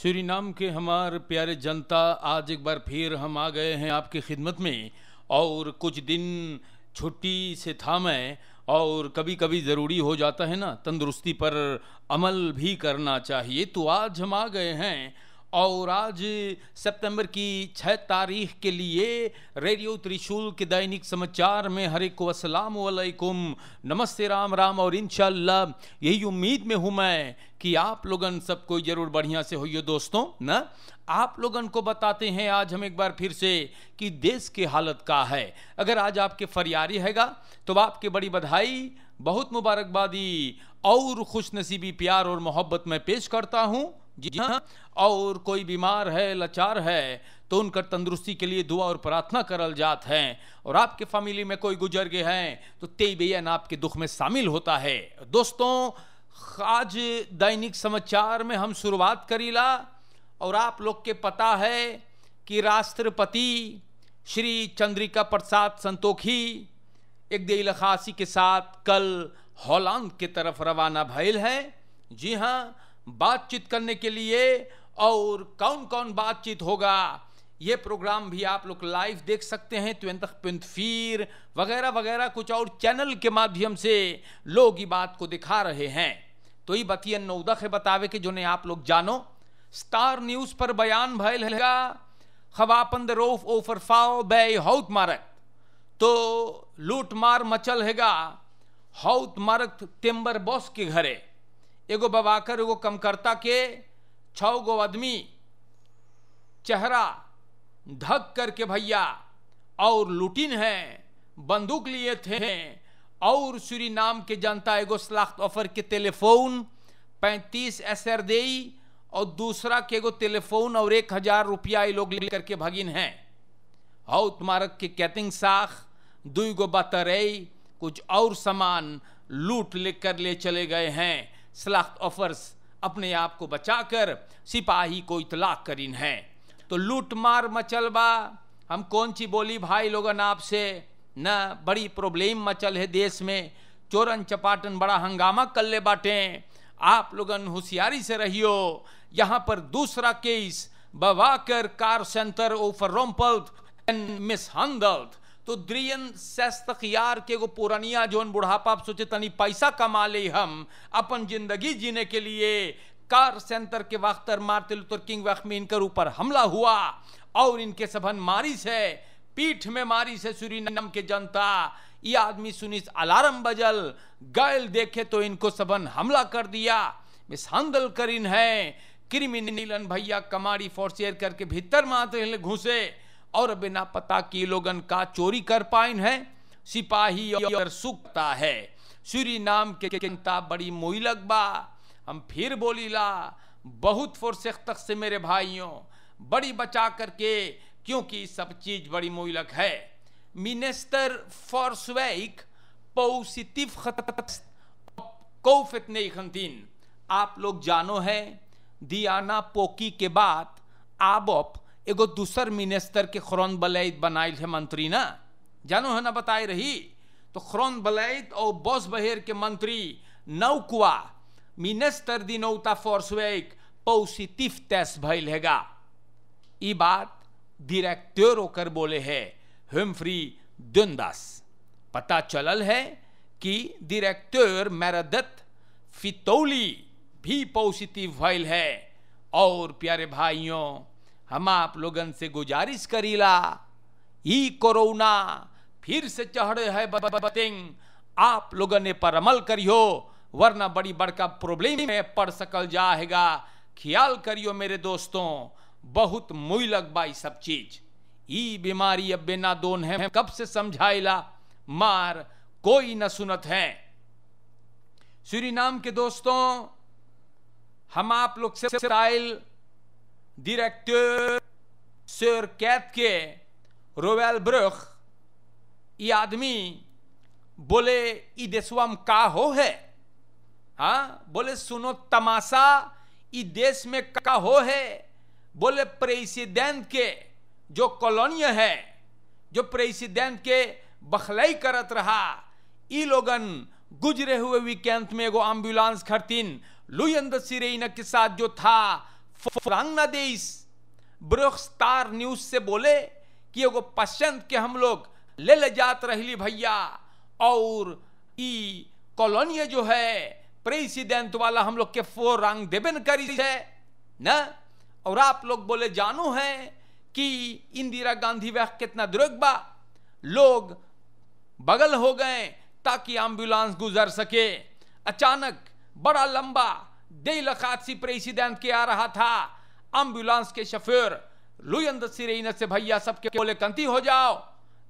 Suriname के हमारे प्यारे जनता, आज एक बार फिर हम आ गए हैं आपकी खिदमत में। और कुछ दिन छुट्टी से था मैं, और कभी कभी ज़रूरी हो जाता है ना, तंदुरुस्ती पर अमल भी करना चाहिए। तो आज हम आ गए हैं और आज सितंबर की 6 तारीख के लिए रेडियो त्रिशूल के दैनिक समाचार में हर एक को अस्सलाम वालेकुम, नमस्ते, राम राम। और इंशाअल्लाह यही उम्मीद में हूँ मैं कि आप लोगन सब कोई ज़रूर बढ़िया से होइए दोस्तों ना। आप लोगन को बताते हैं आज हम एक बार फिर से कि देश की हालत का है। अगर आज आपके फरियारी हैगा तो आपके बड़ी बधाई, बहुत मुबारकबादी और खुशनसीबी, प्यार और मोहब्बत में पेश करता हूँ। जी हाँ, और कोई बीमार है, लाचार है तो उनका तंदुरुस्ती के लिए दुआ और प्रार्थना करल जात है। और आपके फैमिली में कोई गुजर गए हैं तो ते बेयन आपके दुख में शामिल होता है। दोस्तों, आज दैनिक समाचार में हम शुरुआत करीला। और आप लोग के पता है कि राष्ट्रपति श्री चंद्रिका प्रसाद संतोखी एक दिल खासी के साथ कल हॉलैंड की तरफ रवाना भइल है। जी हाँ, बातचीत करने के लिए। और कौन कौन बातचीत होगा ये प्रोग्राम भी आप लोग लाइव देख सकते हैं। 20 वगैरह वगैरह कुछ और चैनल के माध्यम से लोग ये बात को दिखा रहे हैं। तो ये बतिया नौदख है बतावे के जो ने आप लोग जानो। स्टार न्यूज पर बयान भयल हैगा खवापन रोफ ओफर फाओ बे हौत मारक। तो लूट मार मचल हैगा हौत मारक टेम्बर बॉस के घरे। एगो बवाकर एगो कमकर्ता के 6 गो आदमी चेहरा ढक करके भैया और लूटिन है, बंदूक लिए थे। और सूरीनाम के जनता एगो सलाख्त ऑफर के टेलीफोन 35 एसर देई और दूसरा के एगो टेलीफोन और 1000 रुपया ये लोग लेकर के भगिन हैं। हौत मारक के कैटिंग साख 2 गो बतरई कुछ और सामान लूट लेकर ले चले गए हैं। सलाख्त ऑफर्स अपने आप को बचाकर सिपाही को इतलाक करीन है। तो लूट मार मचल बा। हम कौन सी बोली भाई लोगन आपसे ना, बड़ी प्रॉब्लम मचल है देश में। चोरन चपाटन बड़ा हंगामा कर ले बाटे। आप लोगन होशियारी से रहियो। यहाँ पर दूसरा केस बवाकर कार सेंटर ओफर रोम्पल्ड एंड मिसहैंडल्ड। तो द्रियन सख्तियार के गो पुरानिया जोन बुढ़ापा सोचे तनी पैसा कमा ले हम अपन जिंदगी जीने के लिए। कार सेंटर के वक्त मार्टिन लूथर किंग वक्त में इनकर ऊपर हमला हुआ और इनके सबन मारी से, पीठ में मारी से सूरीनाम के जनता। ये आदमी सुनी अलार्म बजल गैल देखे तो इनको सबन हमला कर दिया, मिसहैंडल करीन है। क्रिमिनलन भैया कमाड़ी फोर्सियर करके भीतर माते घुसे और बिना पता कि लोगन का चोरी कर पाइन है। सिपाही और सुखता है। सूरीनाम के जनता बड़ी मोइलक बा। हम फिर बोलीला बहुत फोर्सेख तक से मेरे भाइयों बड़ी बचा करके, क्योंकि सब चीज बड़ी मोइलक है। मिनिस्टर फॉर्सवेक पॉजिटिव कोफित नहीं खंतीन। आप लोग जानो है दियाना पोकी के बाद आबोप एगो दूसर मिनिस्टर के खरोन बलैत बनाइल है मंत्री ना, जानो है ना, बताई रही। तो खरोन बलैत और बॉस बहेर के मंत्री नौकुआ मिनिस्टर दिनौता फोर्सवेक पॉजिटिव टेस्ट भइल हैगा। ई बात डायरेक्टर होकर बोले है हम्फ्री दुंदास। पता चलल है कि डायरेक्टर मेरेडिथ फितौली भी पॉजिटिव भइल है। और प्यारे भाइयों, हम आप लोगन से गुजारिश करीला, ये कोरोना फिर से चढ़े है बतिंग, आप लोगन ने पर अमल करियो वरना बड़ी बड़का प्रॉब्लम में पड़ सकल जाएगा। ख्याल करियो मेरे दोस्तों, बहुत मुइलक बाई सब चीज। ये बीमारी अब बिना दोन है, कब से समझाइला मार कोई न सुनत है। सूरीनाम के दोस्तों, हम आप लोग से स्टाइल डायरेक्टर सर कैद के रोवेल ब्रुख ये आदमी बोले ई देशवा में का हो है। हाँ, बोले सुनो तमाशा ई देश में का हो है। बोले प्रेसिडेंट के जो कॉलोनी है, जो प्रेसिडेंट के बखलाई करत रहा, ई लोगन गुजरे हुए वीकेंड में एगो एम्बुलेंस खरतीन लुयंद सिरेना के साथ जो था फोरांगनादेश ब्रुख स्टार न्यूज से बोले कि एगो पेशेंट के हम लोग ले जात रही भैया, और ई कॉलोनी जो है प्रेसिडेंट वाला हम लोग के फोरांग देबन करी है ना। और आप लोग बोले जानो है कि इंदिरा गांधी वह कितना दुर्ग बा, लोग बगल हो गए ताकि एम्बुलेंस गुजर सके। अचानक बड़ा लंबा देलखासी प्रेसिडेंट के आ रहा था, एम्बुलेंस के शोफर लुयंद सिरेन से भैया सबके बोले कंती हो जाओ,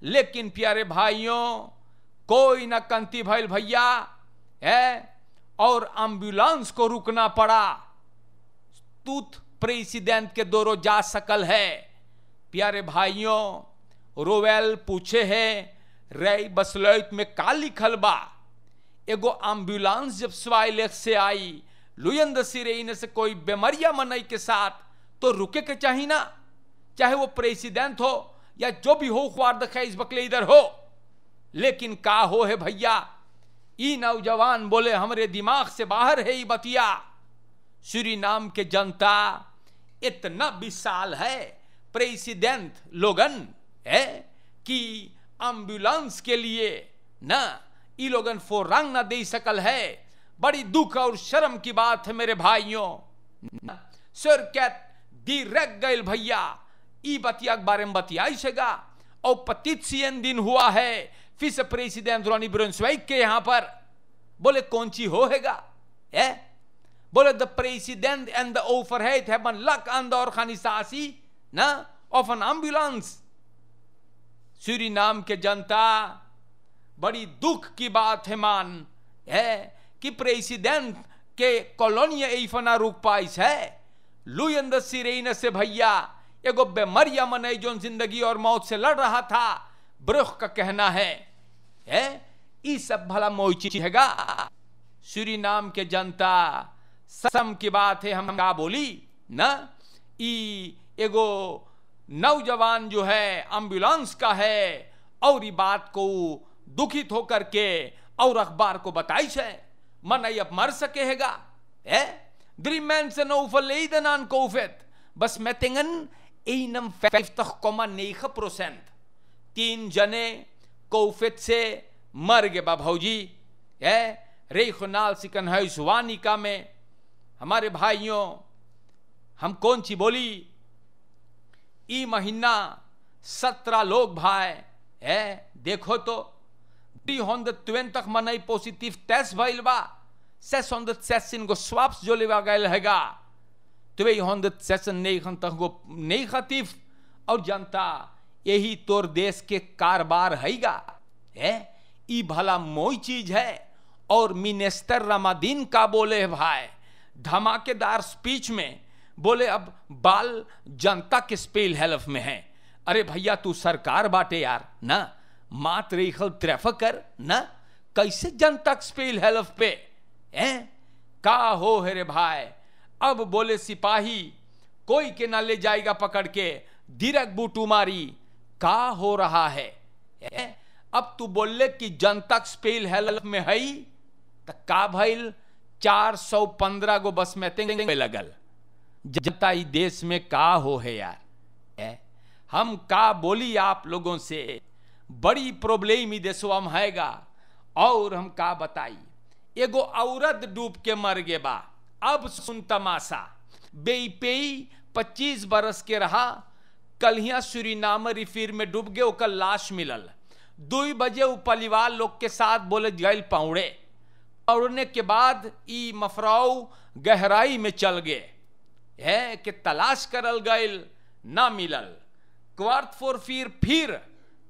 लेकिन प्यारे भाइयों कोई ना कंती भइल भैया है, और एम्बुलेंस को रुकना पड़ा। तूत प्रेसिडेंट के दोरो जा सकल है। प्यारे भाइयों रोवेल पूछे है रे बसलैत में का लिखल बा। एगो एम्बुलेंस जब स्वाइलेख से आई लुयंद सिरेन से कोई बीमारिया मनई के साथ, तो रुके के चाहिए ना, चाहे वो प्रेसिडेंट हो या जो भी हो, ख्वार दखे इस बकले इधर हो। लेकिन का हो है भैया, ई नौजवान बोले हमरे दिमाग से बाहर है ये बतिया। सूरीनाम के जनता इतना विशाल है, प्रेसिडेंट लोगन है कि एम्बुलेंस के लिए ना ई लोगन फोरांग ना दे सकल है। बड़ी दुख और शर्म की बात है मेरे भाइयों। सरकत दी रख गए भैया, ई बतिया के बारे में बतियाई सेगा। और पतित सीएन दिन हुआ है फिर से प्रेसिडेंट रोनी ब्रुन्सवाइक के यहां पर, बोले कौन ची होगा है, बोले the president and the overhead have been luck on the organisation ना ऑफ एन एम्बुलेंस। सूरीनाम के जनता बड़ी दुख की बात है मान है कि प्रेसिडेंट के कॉलोनी ऐफना रुक पाइस है। लुयंद सिरेन से भैया एगो बेमरिया मनई जो जिंदगी और मौत से लड़ रहा था, ब्रुख का कहना है ई सब भला मोई चीज हैगा। सूरीनाम के जनता सम की बात है, हम का बोली ना, ई एगो नौजवान जो है एम्बुलेंस का है, और ये बात को दुखित होकर के और अखबार को बताई है मन अब मर सके हैगा है ड्रीमैन से no verleden aan COVID besmettingen 51,9%। 3 जने कोविड से मर गए बा भौजी है regionaal ziekenhuis Wanica में। हमारे भाइयों हम कौन सी बोली, ई महीना 17 लोग भाई है, देखो तो 320 मनई पॉजिटिव टेस्ट भइल बा, 616 गो स्वाब्स जो लेवा गए हैगा, 296 गो नेगेटिव। और जनता यही तोर देश के कारबार हैगा है, ई भला मोई चीज है। और मिनिस्टर रमादीन का बोले है भाई धमाकेदार स्पीच में, बोले अब बाल जनता के स्पेल हेल्फ में है। अरे भैया तू सरकार बाटे यार ना, मात्र इखल ट्रैफिक कर ना, कैसे जनता के स्पेल हेल्फ पे हैं का हो है रे भाई। अब बोले सिपाही कोई के ना ले जाएगा पकड़ के, धीरक बूटू मारी का हो रहा है। अब तू बोले कि जनता के स्पेल हेल्प में है तो का भइल, 415 गो बस में तेंगे लगल। जनता ही देश में का हो है यार हम का बोली आप लोगों से, बड़ी प्रॉब्लम ही देशवा में हैगा। और हम का बताई, एगो औरत डूब के मर गे बा। अब सुन तमाशा, बेईपेई 25 बरस के रहा, कलिया सूरीनाम रिफिर में डूब गए, ओकर लाश मिलल। 2 बजे वो परिवार लोग के साथ बोले गए पौड़े, पौड़ने के बाद ई मफराऊ गहराई में चल गए है कि तलाश करल गए ना मिलल। क्वार्ट फोर फिर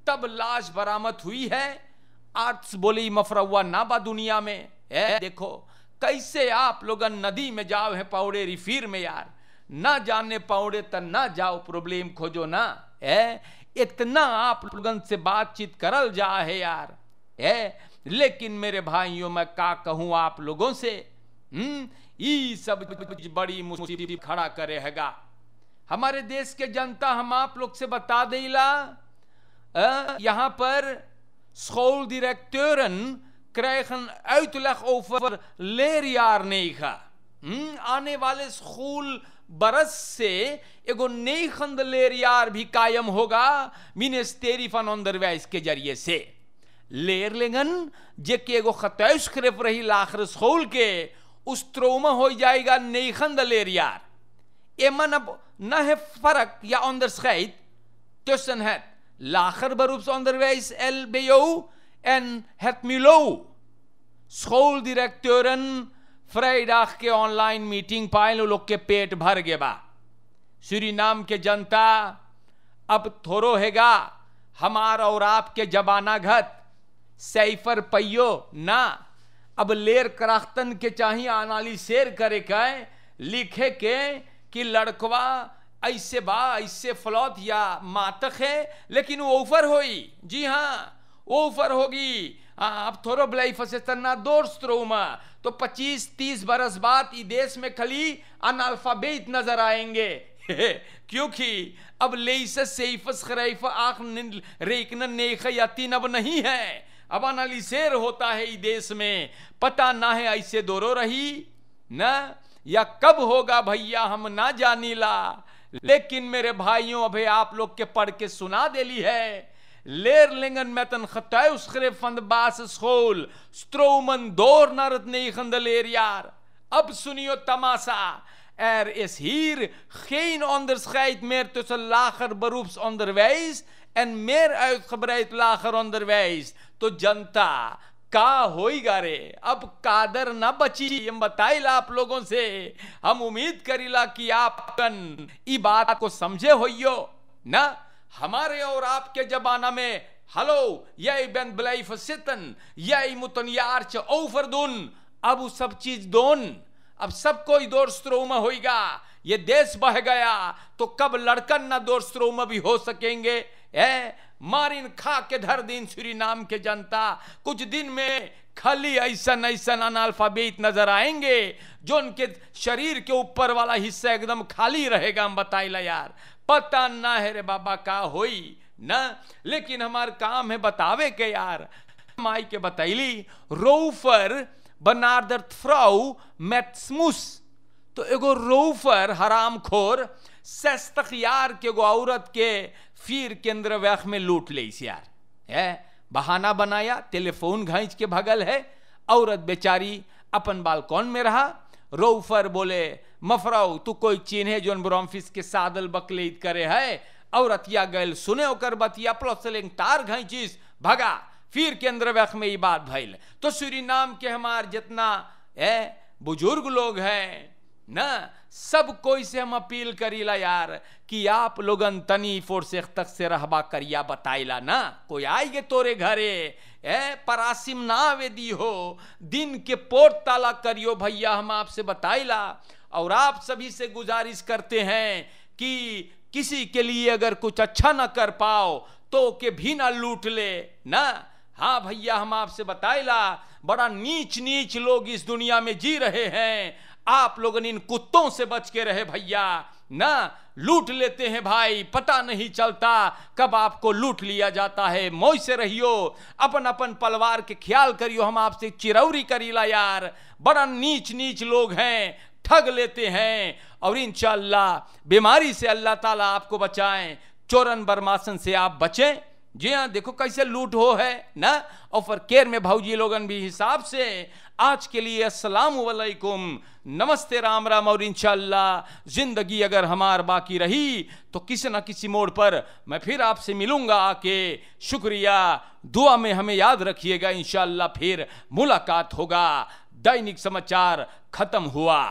तब लाश बरामद हुई है। आर्ट्स बोली मफरवा ना बा दुनिया में है। देखो कैसे आप लोग नदी में जाओ है पौड़े रिफिर में यार, ना जाने पौड़े तो ना जाओ, प्रॉब्लम खोजो ना है। इतना आप लोगन से बातचीत करल जा है यार है। लेकिन मेरे भाइयों मैं का कहूं आप लोगों से, ये सब बड़ी मुसीबत खड़ा करे हैगा हमारे देश के जनता। हम आप लोग से बता देला, यहां पर schooldirecteuren krijgen uitleg over leerjaarnegen आने वाले स्कूल बरस से एगो नई खंदलेर यार भी कायम होगा मिनिस्टेरी फन ऑनदरवाइज के जरिए से लेर लेंगन जे के एगो खतैश खरेफ रही लाखर स्कूल के उस त्रोमा हो जाएगा नई खंदलेर यार एमन अब न है फर्क या onderscheid tussen het lager beroepsonderwijs LBO en het MILO. Schooldirecteuren vrijdag के ऑनलाइन मीटिंग पाए लोग के पेट भर गए बा। सूरीनाम के जनता अब थोरो हैगा हमार और आपके जबाना घत सैफर पैयो ना अब लेर कराख्तन के चाहिए आनाली शेर करे के लिखे के कि लड़कवा ऐसे बा ऐसे फलौत या मातक है लेकिन वो ओफर होई। जी हाँ ओफर होगी। अब थोड़ो ब्लाई फसे तना दोस्त रोमा तो 25-30 बरस बाद इस देश में खाली अनाल्फाबेट नजर आएंगे क्योंकि अब लेइस सेइफस खरैफ आख रेकन नेख यतीन अब नहीं है। अब अनालिसेर होता है इस देश में पता ना है ऐसे दोरो रही ना या कब होगा भैया हम ना जानीला। लेकिन मेरे भाइयों अभी आप लोग के पढ़ के सुना देली है लेर लेंगन मेतन खताय उसखरे फंद बास स्कूल स्ट्रोमन दोर नरत नहीं खंदलेर यार। अब सुनियो तमाशा is hier geen onderscheid meer tussen lager beroepsonderwijs en meer uitgebreid lager onderwijs। तो जनता का होइगा रे अब कादर ना बची हम बताइला आप लोगों से। हम उम्मीद करीला कि आप ई बात को समझे होइयो ना। हमारे और आपके जमाना में हलो यही बेन ब्लाई फसितन यही मुतनियार च ओफर दुन अब वो सब चीज दोन अब सब कोई दौर स्त्रोमा होइगा। ये देश बह गया तो कब लड़कन ना दौर स्त्रोमा भी हो सकेंगे। मारिन खा के धर दिन सूरीनाम के जनता कुछ दिन में खाली ऐसा ऐसा अनाल्फाबेट नजर आएंगे जो उनके शरीर के ऊपर वाला हिस्सा एकदम खाली रहेगा। हम बताइला यार पता ना है रे बाबा का होई ना। लेकिन हमार काम है बतावे के यार माई के बताइली रोफर बनार्दर्ट फ्राउ मेट्समुस तो एगो रोफर हरामखोर सस्तखियार के एगो औरत के फिर केंद्र व्याख में लूट ले यार है बहाना बनाया टेलीफोन घांच के भगल है। औरत बेचारी अपन बालकॉन में रहा। रोफर बोले मफराऊ तू कोई चिन्हे जोन ब्रोमफिस के सादल बकलीद करे है। औरत या गैल सुने होकर बतिया प्लस तार घांचिस भगा। फिर केंद्र व्याख में ये बात भइल तो सूरीनाम के हमार जितना बुजुर्ग लोग हैं ना सब कोई से हम अपील करीला यार कि आप लोगन तनी फोर्स तक से रहबा करिया बताइला ना। कोई आएगे तोरे घरे परासिम ना वेदी हो दिन के पोर्ट ताला करियो भैया हम आपसे बताइला। और आप सभी से गुजारिश करते हैं कि किसी के लिए अगर कुछ अच्छा ना कर पाओ तो के भी ना लूट ले ना। हाँ भैया हम आपसे बताइला बड़ा नीच नीच लोग इस दुनिया में जी रहे हैं। आप लोगन इन कुत्तों से बच के रहे भैया ना। लूट लेते हैं भाई पता नहीं चलता कब आपको लूट लिया जाता है। मौज से रहियो अपन अपन परिवार के ख्याल करियो। हम आपसे चिरौरी करीला यार बड़ा नीच नीच लोग हैं ठग लेते हैं। और इंशाअल्लाह बीमारी से अल्लाह ताला आपको बचाएं चोरन बरमासन से आप बचें। जी हाँ देखो कैसे लूट हो है ना। और फिर केर में भाऊजी लोगन भी हिसाब से आज के लिए अस्सलाम वालेकुम नमस्ते राम राम। और इंशाअल्लाह जिंदगी अगर हमार बाकी रही तो किसी ना किसी मोड़ पर मैं फिर आपसे मिलूंगा आके। शुक्रिया दुआ में हमें याद रखिएगा। इंशाअल्लाह फिर मुलाकात होगा। दैनिक समाचार खत्म हुआ।